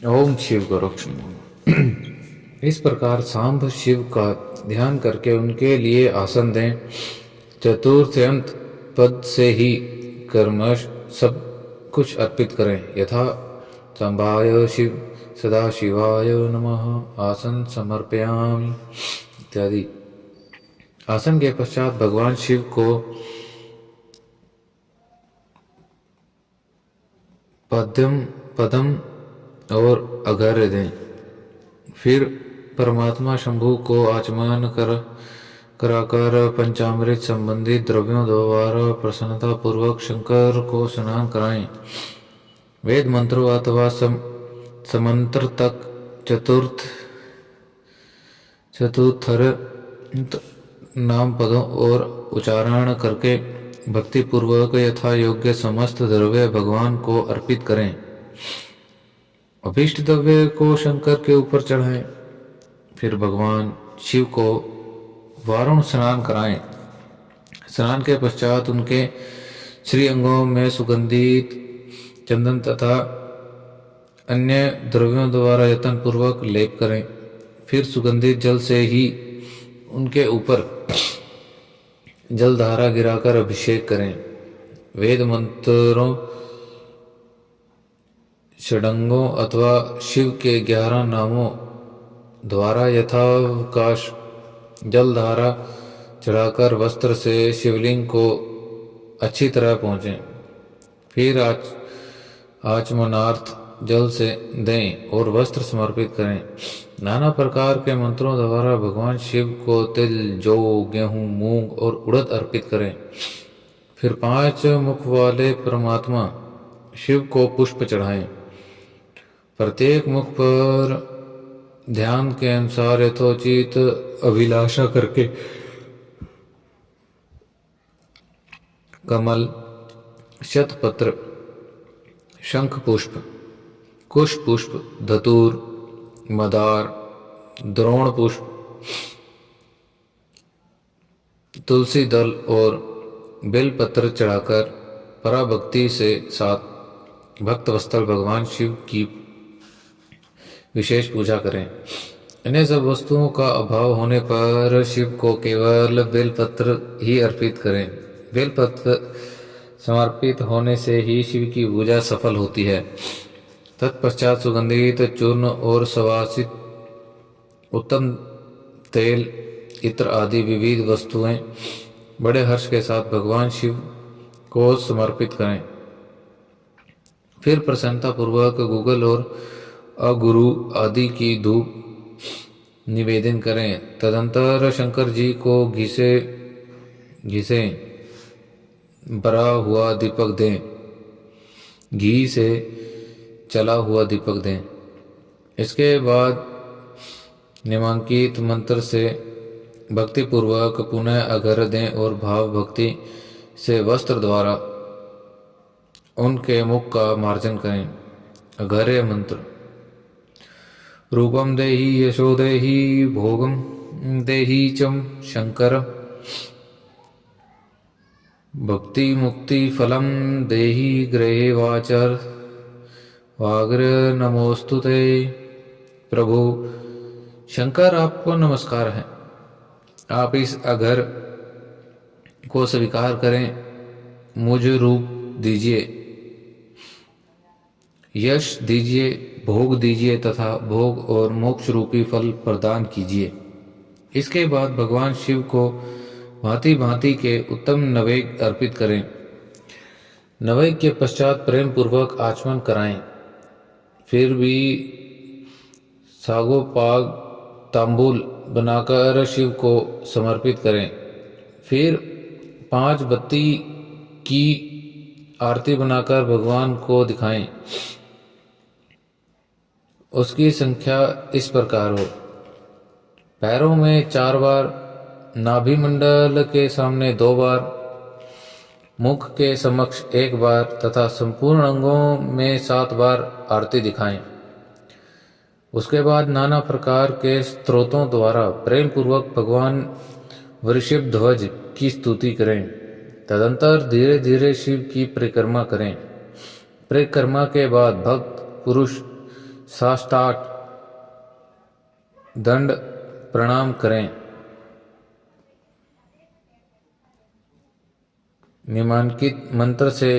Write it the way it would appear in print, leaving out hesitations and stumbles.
ओम शिव करो। इस प्रकार सांब शिव का ध्यान करके उनके लिए आसन दें। चतुर्थ्यंत पद से ही कर्मश सब कुछ अर्पित करें। यथा सांबाय शिव सदा शिवाय नमः आसन समर्पयामि इत्यादि। आसन के पश्चात भगवान शिव को पदम और अर्घ्य दें। फिर परमात्मा शंभु को आचमन कराकर पंचामृत संबंधित द्रव्यों द्वारा प्रसन्नता पूर्वक शंकर को स्नान कराएं। वेद मंत्रों अथवा समंत्र तक चतुर्थर नाम पदों और उच्चारण करके भक्ति पूर्वक यथा योग्य समस्त द्रव्य भगवान को अर्पित करें। अभीष्ट द्रव्य को शंकर के ऊपर चढ़ाएं। फिर भगवान शिव को वारुण स्नान कराएं। स्नान के पश्चात उनके श्री अंगों में सुगंधित चंदन तथा अन्य द्रव्यों द्वारा यत्न पूर्वक लेप करें। फिर सुगंधित जल से ही उनके ऊपर जलधारा गिराकर अभिषेक करें। वेद मंत्रों षडंगों अथवा शिव के 11 नामों द्वारा यथावकाश जलधारा चढ़ाकर वस्त्र से शिवलिंग को अच्छी तरह पहुँचें। फिर आचमनार्थ जल से दें और वस्त्र समर्पित करें। नाना प्रकार के मंत्रों द्वारा भगवान शिव को तिल, जौ, गेहूं, मूंग और उड़द अर्पित करें। फिर 5 मुख वाले परमात्मा शिव को पुष्प चढ़ाएं। प्रत्येक मुख पर ध्यान के अनुसार यथोचित अभिलाषा करके कमल, शतपत्र, शंख पुष्प, कुश पुष्प, धतूर, मदार, द्रोण पुष्प, तुलसी दल और बेलपत्र चढ़ाकर पराभक्ति से साथ भक्तवत्सल भगवान शिव की विशेष पूजा करें। अन्य सब वस्तुओं का अभाव होने पर शिव को केवल बेलपत्र ही अर्पित करें। बेलपत्र समर्पित होने से ही शिव की पूजा सफल होती है। तत्पश्चात सुगंधित चूर्ण और सुवासित उत्तम तेल, इत्र आदि विविध वस्तुएं बड़े हर्ष के साथ भगवान शिव को समर्पित करें। फिर प्रसन्नता पूर्वक गूगल और अगुरु आदि की धूप निवेदन करें। तदंतर शंकर जी को घी से भरा हुआ दीपक दें। घी से चला हुआ दीपक दें। इसके बाद निम्नांकित मंत्र से भक्ति पूर्वक पुनः अर्घ्य दें और भाव भक्ति से वस्त्र द्वारा उनके मुख का मार्जन करें। अर्घ्य मंत्र: रूपम देहि यशो देहि भोगम देहि चम शंकर भक्ति मुक्ति फलम देहि गृहे वाचर वाग्र नमोस्तुते। प्रभु शंकर, आपको नमस्कार है। आप इस अर्घ्य को स्वीकार करें। मुझे रूप दीजिए, यश दीजिए, भोग दीजिए तथा भोग और मोक्ष रूपी फल प्रदान कीजिए। इसके बाद भगवान शिव को भांति भांति के उत्तम नैवेद्य अर्पित करें। नैवेद्य के पश्चात प्रेम पूर्वक आचमन कराएं। फिर भी सागो पाग तांबूल बनाकर शिव को समर्पित करें। फिर 5 बत्ती की आरती बनाकर भगवान को दिखाएं। उसकी संख्या इस प्रकार हो: पैरों में 4 बार, नाभि मंडल के सामने 2 बार, मुख के समक्ष 1 बार तथा संपूर्ण अंगों में 7 बार आरती दिखाएं। उसके बाद नाना प्रकार के स्तोत्रों द्वारा प्रेम पूर्वक भगवान वृषभ ध्वज की स्तुति करें। तदंतर धीरे धीरे शिव की परिक्रमा करें। परिक्रमा के बाद भक्त पुरुष साष्टांग दंड प्रणाम करें। निम्नांकित मंत्र से